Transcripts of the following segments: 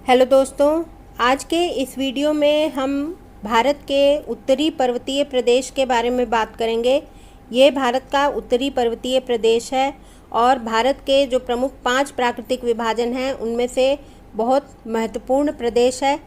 Hello दोस्तों, आज के इस वीडियो में हम भारत के उत्तरी पर्वतीय प्रदेश के बारे में बात करेंगे। ये भारत का उत्तरी पर्वतीय प्रदेश है और भारत के जो प्रमुख 5 प्राकृतिक विभाजन हैं उनमें से बहुत महत्वपूर्ण प्रदेश है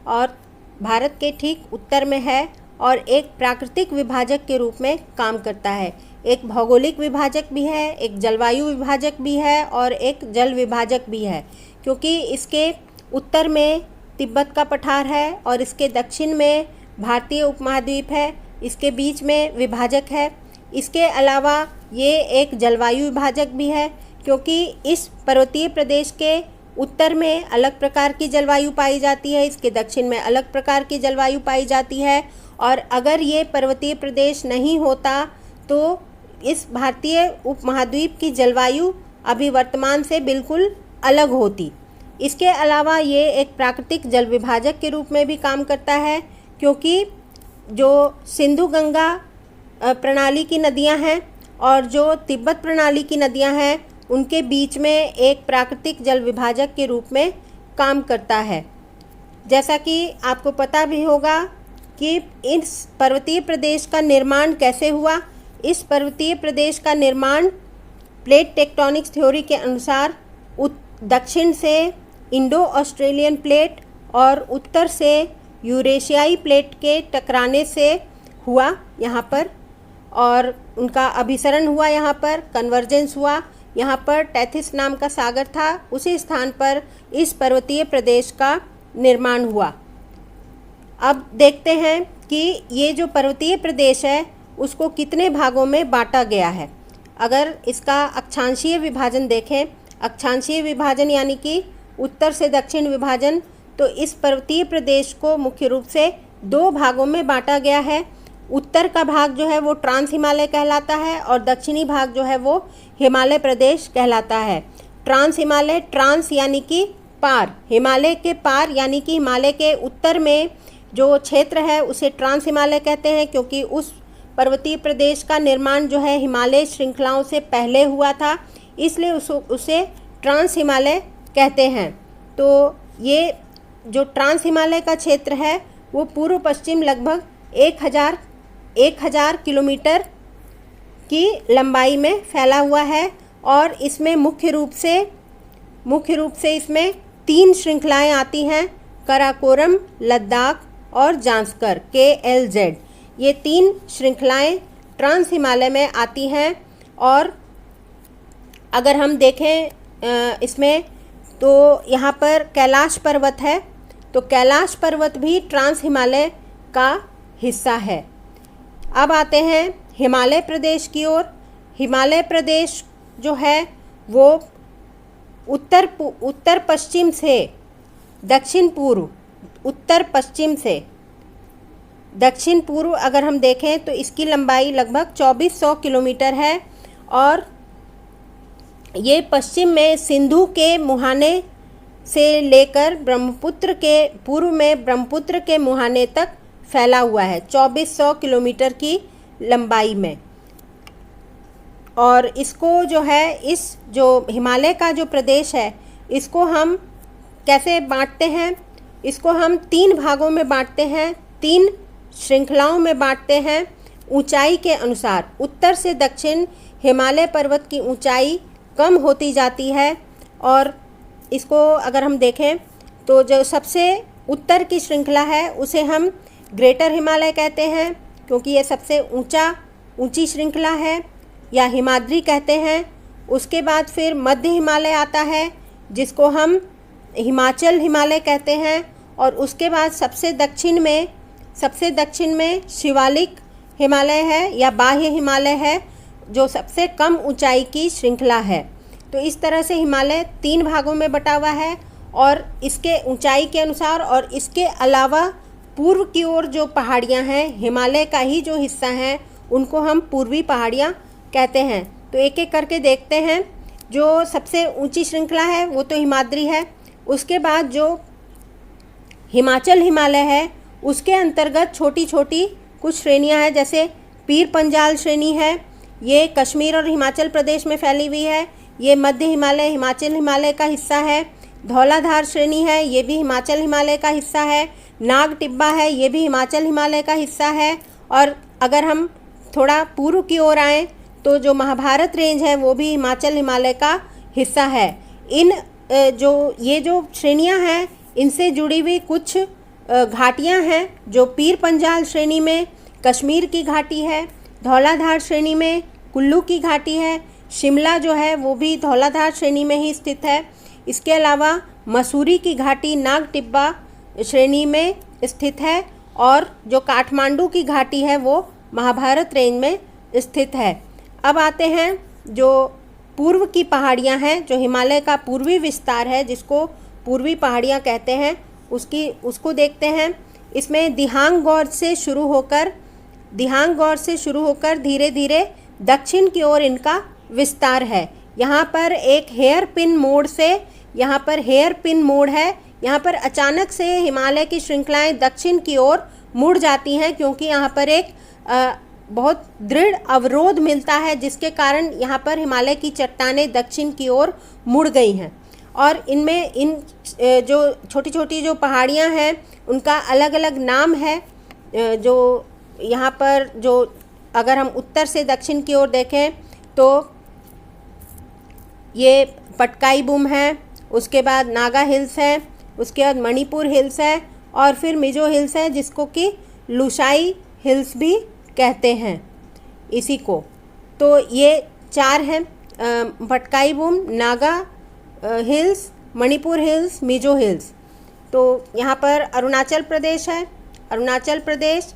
और भारत के ठीक उत्तर में है और एक प्राकृतिक विभाजक के रूप में काम करता है। एक भौगोलिक विभाजक भी है, एक जलवायु विभाजक भी है और एक जल विभाजक भी है, क्योंकि इसके उत्तर में तिब्बत का पठार है और इसके दक्षिण में भारतीय उपमहाद्वीप है, इसके बीच में विभाजक है। इसके अलावा ये एक जलवायु विभाजक भी है, क्योंकि इस पर्वतीय प्रदेश के उत्तर में अलग प्रकार की जलवायु पाई जाती है, इसके दक्षिण में अलग प्रकार की जलवायु पाई जाती है। और अगर ये पर्वतीय प्रदेश नहीं होता तो इस भारतीय उपमहाद्वीप की जलवायु अभी वर्तमान से बिल्कुल अलग होती। इसके अलावा ये एक प्राकृतिक जल विभाजक के रूप में भी काम करता है, क्योंकि जो सिंधु गंगा प्रणाली की नदियां हैं और जो तिब्बत प्रणाली की नदियां हैं उनके बीच में एक प्राकृतिक जल विभाजक के रूप में काम करता है। जैसा कि आपको पता भी होगा कि इस पर्वतीय प्रदेश का निर्माण कैसे हुआ। इस पर्वतीय प्रदेश का निर्माण प्लेट टेक्टोनिक्स थ्योरी के अनुसार दक्षिण से इंडो ऑस्ट्रेलियन प्लेट और उत्तर से यूरेशियाई प्लेट के टकराने से हुआ यहाँ पर, और उनका अभिसरण हुआ, यहाँ पर कन्वर्जेंस हुआ। यहाँ पर टेथिस नाम का सागर था, उसी स्थान पर इस पर्वतीय प्रदेश का निर्माण हुआ। अब देखते हैं कि ये जो पर्वतीय प्रदेश है उसको कितने भागों में बांटा गया है। अगर इसका अक्षांशीय विभाजन देखें, अक्षांशीय विभाजन यानी कि उत्तर से दक्षिण विभाजन, तो इस पर्वतीय प्रदेश को मुख्य रूप से 2 भागों में बांटा गया है। उत्तर का भाग जो है वो ट्रांस हिमालय कहलाता है और दक्षिणी भाग जो है वो हिमालय प्रदेश कहलाता है। ट्रांस हिमालय, ट्रांस यानी कि पार, हिमालय के पार यानी कि हिमालय के उत्तर में जो क्षेत्र है उसे ट्रांस हिमालय कहते हैं, क्योंकि उस पर्वतीय प्रदेश का निर्माण जो है हिमालय श्रृंखलाओं से पहले हुआ था, इसलिए उसे ट्रांस हिमालय कहते हैं। तो ये जो ट्रांस हिमालय का क्षेत्र है वो पूर्व पश्चिम लगभग 1000 किलोमीटर की लंबाई में फैला हुआ है और इसमें मुख्य रूप से इसमें 3 श्रृंखलाएं आती हैं, कराकोरम, लद्दाख और जांस्कर KLZ। ये 3 श्रृंखलाएं ट्रांस हिमालय में आती हैं। और अगर हम देखें इसमें तो यहाँ पर कैलाश पर्वत है, तो कैलाश पर्वत भी ट्रांस हिमालय का हिस्सा है। अब आते हैं हिमालय प्रदेश की ओर। हिमालय प्रदेश जो है वो उत्तर पश्चिम से दक्षिण पूर्व, उत्तर पश्चिम से दक्षिण पूर्व अगर हम देखें तो इसकी लंबाई लगभग 2400 किलोमीटर है और ये पश्चिम में सिंधु के मुहाने से लेकर ब्रह्मपुत्र के पूर्व में ब्रह्मपुत्र के मुहाने तक फैला हुआ है, 2400 किलोमीटर की लंबाई में। और इसको जो है, इस जो हिमालय का जो प्रदेश है इसको हम कैसे बांटते हैं, इसको हम 3 भागों में बांटते हैं, 3 श्रृंखलाओं में बांटते हैं ऊंचाई के अनुसार। उत्तर से दक्षिण हिमालय पर्वत की ऊंचाई कम होती जाती है और इसको अगर हम देखें तो जो सबसे उत्तर की श्रृंखला है उसे हम ग्रेटर हिमालय कहते हैं, क्योंकि ये सबसे ऊंची श्रृंखला है, या हिमाद्री कहते हैं। उसके बाद फिर मध्य हिमालय आता है जिसको हम हिमाचल हिमालय कहते हैं, और उसके बाद सबसे दक्षिण में शिवालिक हिमालय है या बाह्य हिमालय है, जो सबसे कम ऊंचाई की श्रृंखला है। तो इस तरह से हिमालय 3 भागों में बटा हुआ है और इसके ऊंचाई के अनुसार, और इसके अलावा पूर्व की ओर जो पहाड़ियां हैं, हिमालय का ही जो हिस्सा हैं, उनको हम पूर्वी पहाड़ियां कहते हैं। तो एक एक करके देखते हैं। जो सबसे ऊंची श्रृंखला है वो तो हिमाद्री है। उसके बाद जो हिमाचल हिमालय है उसके अंतर्गत छोटी छोटी कुछ श्रेणियां हैं, जैसे पीर पंजाल श्रेणी है, ये कश्मीर और हिमाचल प्रदेश में फैली हुई है। ये मध्य हिमालय हिमाचल हिमालय का हिस्सा है। धौलाधार श्रेणी है, ये भी हिमाचल हिमालय का हिस्सा है। नाग टिब्बा है, ये भी हिमाचल हिमालय का हिस्सा है। और अगर हम थोड़ा पूर्व की ओर आएँ तो जो महाभारत रेंज है वो भी हिमाचल हिमालय का हिस्सा है। इन ये जो श्रेणियां हैं इनसे जुड़ी हुई कुछ घाटियां हैं, जो पीर पंजाल श्रेणी में कश्मीर की घाटी है, धौलाधार श्रेणी में कुल्लू की घाटी है, शिमला जो है वो भी धौलाधार श्रेणी में ही स्थित है। इसके अलावा मसूरी की घाटी नाग टिब्बा श्रेणी में स्थित है, और जो काठमांडू की घाटी है वो महाभारत रेंज में स्थित है। अब आते हैं जो पूर्व की पहाड़ियां हैं, जो हिमालय का पूर्वी विस्तार है जिसको पूर्वी पहाड़ियां कहते हैं, उसको देखते हैं। इसमें दिहांग गौर से शुरू होकर धीरे धीरे दक्षिण की ओर इनका विस्तार है। यहाँ पर एक हेयर पिन मोड़ है। यहाँ पर अचानक से हिमालय की श्रृंखलाएं दक्षिण की ओर मुड़ जाती हैं, क्योंकि यहाँ पर एक बहुत दृढ़ अवरोध मिलता है, जिसके कारण यहाँ पर हिमालय की चट्टानें दक्षिण की ओर मुड़ गई हैं। और इनमें इन जो छोटी छोटी जो पहाड़ियाँ हैं उनका अलग अलग नाम है। जो यहाँ पर जो अगर हम उत्तर से दक्षिण की ओर देखें तो ये पटकाई बुम है, उसके बाद नागा हिल्स है, उसके बाद मणिपुर हिल्स है, और फिर मिजो हिल्स है जिसको कि लुशाई हिल्स भी कहते हैं इसी को। तो ये 4 हैं, Patkai Bum, Naga hills, Manipur hills, Mizo hills. तो यहाँ पर अरुणाचल प्रदेश है, अरुणाचल प्रदेश,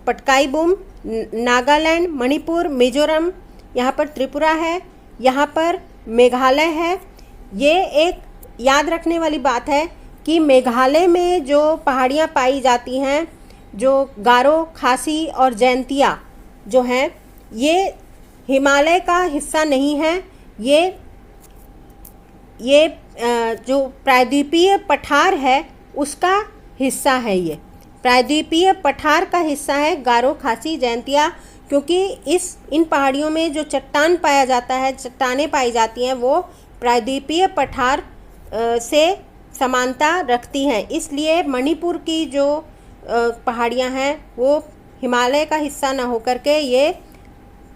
पटकाई बुम, नागालैंड, मणिपुर, मिजोरम, यहाँ पर त्रिपुरा है, यहाँ पर मेघालय है। ये एक याद रखने वाली बात है कि मेघालय में जो पहाड़ियाँ पाई जाती हैं, जो गारो, खासी और जैंतिया जो हैं, ये हिमालय का हिस्सा नहीं है। ये जो प्रायद्वीपीय पठार है उसका हिस्सा है। ये प्रायद्वीपीय पठार का हिस्सा है गारो, खासी, जैंतिया, क्योंकि इन पहाड़ियों में जो चट्टानें पाई जाती हैं वो प्रायद्वीपीय पठार से समानता रखती हैं। इसलिए मणिपुर की जो पहाड़ियाँ हैं वो हिमालय का हिस्सा न होकर के ये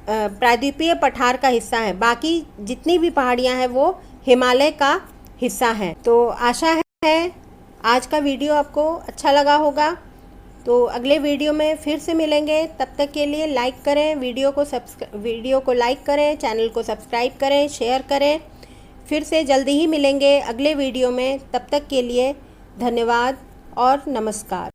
प्रायद्वीपीय पठार का हिस्सा है। बाकी जितनी भी पहाड़ियाँ हैं वो हिमालय का हिस्सा हैं। तो आशा है आज का वीडियो आपको अच्छा लगा होगा। तो अगले वीडियो में फिर से मिलेंगे। तब तक के लिए लाइक करें, वीडियो को लाइक करें, चैनल को सब्सक्राइब करें, शेयर करें। फिर से जल्दी ही मिलेंगे अगले वीडियो में। तब तक के लिए धन्यवाद और नमस्कार।